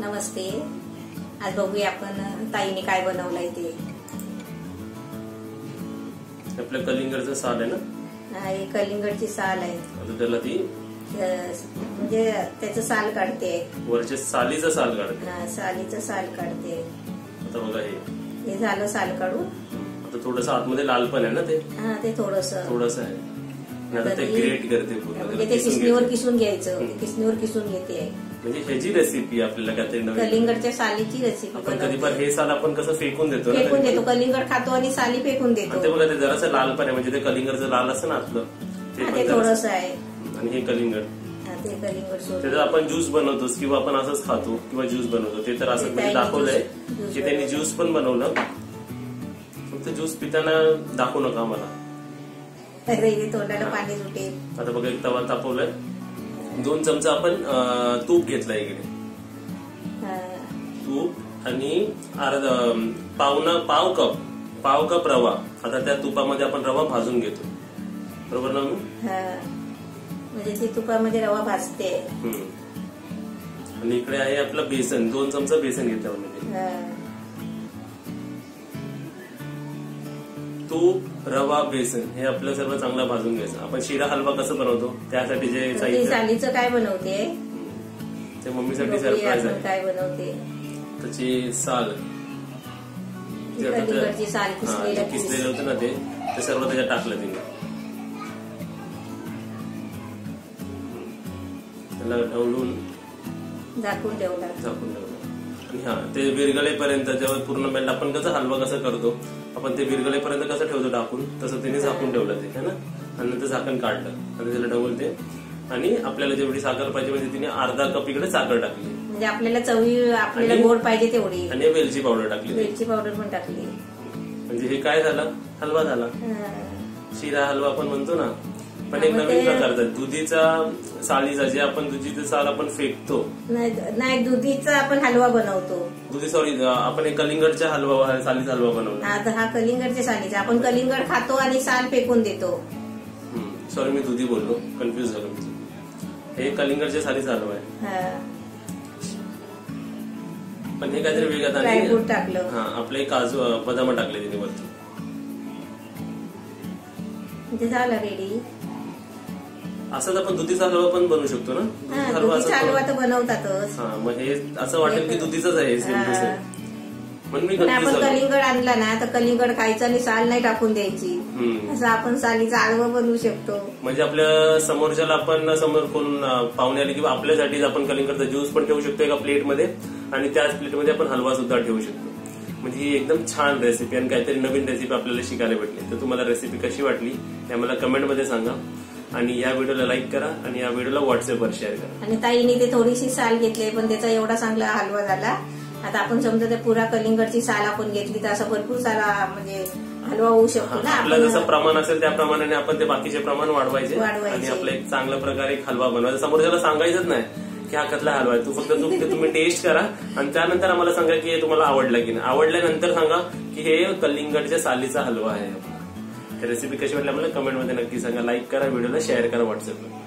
नमस्ते. आज बघूया आपण ताईने काय बनवलंय ते. आपल्या कलिंगडचं साल आहे ना. हे कलिंगडची साल आहे. आता त्याला ती म्हणजे त्याचं साल काढते. वरच्या सालीचं साल काढते. सालीचं साल काढते. आता बघा हे झालं साल काढून. आता थोडस आतमध्ये लाल पण आहे ना ते. ते थोडस आहे. आता ते ग्रेट करते पूर्ण. म्हणजे ते किसणीवर किसून घ्यायचं. किसणीवर किसून घेते. म्हणजे ह्याची रेसिपी आपल्याला काहीतरी नवीन. कलिंगडच्या सालीची रेसिपी. आपण कधी पण हे साल आपण कसं फेकून देतो. कलिंगड खातो आणि साली फेकून देतो. ते बघा ते जरासं लाल पण आहे. म्हणजे ते कलिंगडचं लाल असतं ना आतलं ते थोडस आहे. आणि हे कलिंगड ते कलिंगड त्याचा आपण ज्यूस बनवतोस किंवा आपण असंच खातो किंवा ज्यूस बनवतो. ते तर असं म्हणजे दाखवलंय की त्यांनी ज्यूस पण बनवलं. फक्त ज्यूस पिताना दाखवू नका मला. तोंडाला पाणी सुटेल. आता बघा एक तवा तापवलाय. 2 चमचा आपण तूप घेतलाय इकडे. तूप आणि पाव कप रवा. आता त्या तुपामध्ये आपण रवा भाजून घेतो. बरोबर ना. म्हणजे ती तुपामध्ये रवा भाजते. आणि इकडे आहे आपलं बेसन. 2 चमचा बेसन घेतलं. म्हणजे तूप, रवा, बेसन हे आपलं सर्व चांगलं भाजून घ्यायचं. आपण शिरा हलवा कसं बनवतो त्यासाठी जे सालीचं काय बनवते ते मम्मीसाठी सरप्राईज आहे. काय बनवते त्याची साल. किसलेलं होतं ना ते सर्व त्याच्यात टाकलं तिने. त्याला ढवळून झाकून ठेवलं. आणि ते विरगळेपर्यंत जेव्हा पूर्ण मेल्ट आपण कसं हलवा कसं करतो आपण ते विरगळेपर्यंत कसं ठेवतो टाकून तसं तिने झाकून ठेवलं ते है ना. आणि नंतर झाकण काढलं आणि त्याला ढवळते. आणि आपल्याला जेवढी साखर पाहिजे म्हणजे तिने अर्धा कप इकडे साखर टाकली. म्हणजे आपल्याला चवी आपल्याला गोड पाहिजे तेवढी. आणि वेलची पावडर टाकली. वेलची पावडर पण टाकली. म्हणजे हे काय झालं हलवा झाला. शिरा हलवा आपण म्हणतो ना. पण एक नवीन प्रकारचा दुधीचा सालीचा जे आपण दुधीचं साल आपण फेकतो. नाही दुधीचा आपण हलवा बनवतो. दुधी सॉरी आपण एक कलिंगडच्या सालीचा हलवा बनवतो. हा कलिंगडच्या सालीचा. आपण कलिंगड खातो आणि साल फेकून देतो. सॉरी मी दुधी बोललो कन्फ्युज झालो. हे कलिंगडच्या सालीचा हलवा आहे. पण हे काहीतरी वेगळं ड्रायफ्रूट टाकलं. आपले काजू बदाम टाकले तिने वरती. म्हणजे झालं रेडी. असंच आपण दुधीचा हलवा पण बनवू शकतो ना. दुधीचा हलवा तर बनवतातच. मग हे असं वाटेल की दुधीचाच आहे. पण आपण कलिंगड आणला ना तर कलिंगड खायचं आणि साल नाही टाकून द्यायची. असं आपण सालीचा हलवा बनवू शकतो. म्हणजे आपल्या समोरच्याला आपण समोर कोण पाहुणे आले किंवा आपल्यासाठीच आपण कलिंगडचा ज्यूस पण ठेवू शकतो एका प्लेटमध्ये. आणि त्याच प्लेटमध्ये आपण हलवा सुद्धा ठेवू शकतो. म्हणजे ही एकदम छान रेसिपी आणि काहीतरी नवीन रेसिपी आपल्याला शिकायला भेटली. तर तुम्हाला रेसिपी कशी वाटली ते मला कमेंटमध्ये सांगा. आणि या व्हिडिओला लाईक करा आणि या व्हिडिओला व्हॉट्सअपवर शेअर करा. आणि ताईने ते थोडीशी साल घेतली पण त्याचा एवढा चांगला हलवा झाला. आता आपण समजा ते पुरा कलिंगडची साल आपण घेतली तर असं भरपूर सारा म्हणजे हलवा होऊ शकतो ना. आपलं जसं प्रमाण असेल त्या प्रमाणाने आपण ते बाकीचे प्रमाण वाढवायचे आणि आपलं एक चांगल्या प्रकारे एक हलवा बनवायचा. समोरच्याला सांगायचंच नाही की हा कसला हलवा आहे. फक्त तुम्ही टेस्ट करा आणि त्यानंतर आम्हाला सांगा की हे तुम्हाला आवडलं की नाही. आवडल्यानंतर सांगा की हे कलिंगडच्या सालीचा हलवा आहे. रेसिपी कशी वाटली आम्हाला कमेंटमध्ये नक्की सांगा. लाईक करा, व्हिडिओला शेअर करा व्हॉट्सअपला.